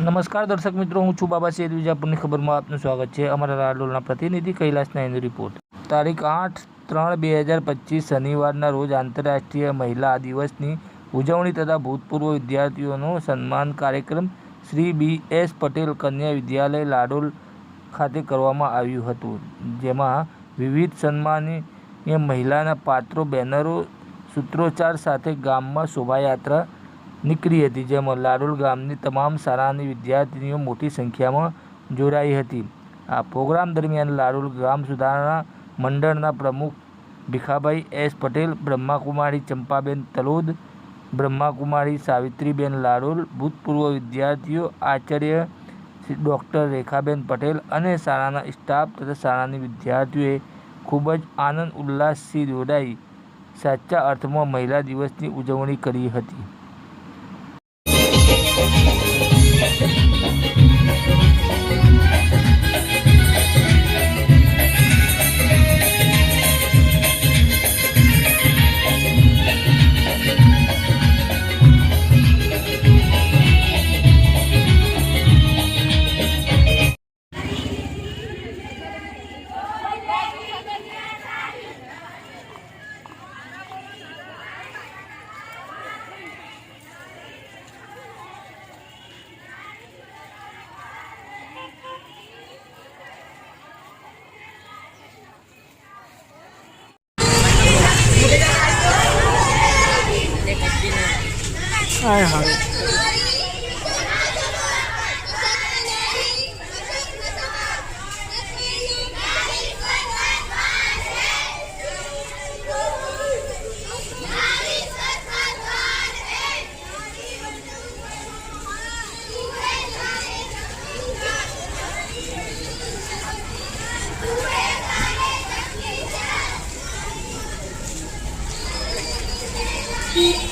નમસ્કાર દર્શક મિત્રો, હું છું બાબા સૈયદ વિજાપુરની ખબરમાં આપનું સ્વાગત છે। અમારા રાડોલના પ્રતિનિધિ કૈલાસ નાયનો રિપોર્ટ। તારીખ 8/3/2025 શનિવારના રોજ આંતરરાષ્ટ્રીય મહિલા દિવસની ઉજવણી તથા ભૂતપૂર્વ વિદ્યાર્થીઓનો સન્માન કાર્યક્રમ શ્રી BS પટેલ કન્યા વિદ્યાલય લાડોલ ખાતે કરવામાં આવ્યું હતું, જેમાં વિવિધ સન્માનીય મહિલાના પાત્રો બેનરો સૂત્રોચ્ચાર સાથે ગામમાં શોભાયાત્રા નીકળી હતી, જેમાં લાડોલ ગામની તમામ શાળાની વિદ્યાર્થીનીઓ મોટી સંખ્યામાં જોડાઈ હતી। આ પ્રોગ્રામ દરમિયાન લાડોલ ગ્રામ સુધારણા મંડળના પ્રમુખ ભીખાભાઈ S પટેલ, બ્રહ્માકુમારી ચંપાબેન તલોદ, બ્રહ્માકુમારી સાવિત્રીબેન લાડોલ, ભૂતપૂર્વ વિદ્યાર્થીઓ, આચાર્ય ડૉક્ટર રેખાબેન પટેલ અને શાળાના સ્ટાફ તથા શાળાની વિદ્યાર્થીઓએ ખૂબ જ આનંદ ઉલ્લાસથી જોડાઈ સાચા અર્થમાં મહિલા દિવસની ઉજવણી કરી હતી। Ay, hari. Beep.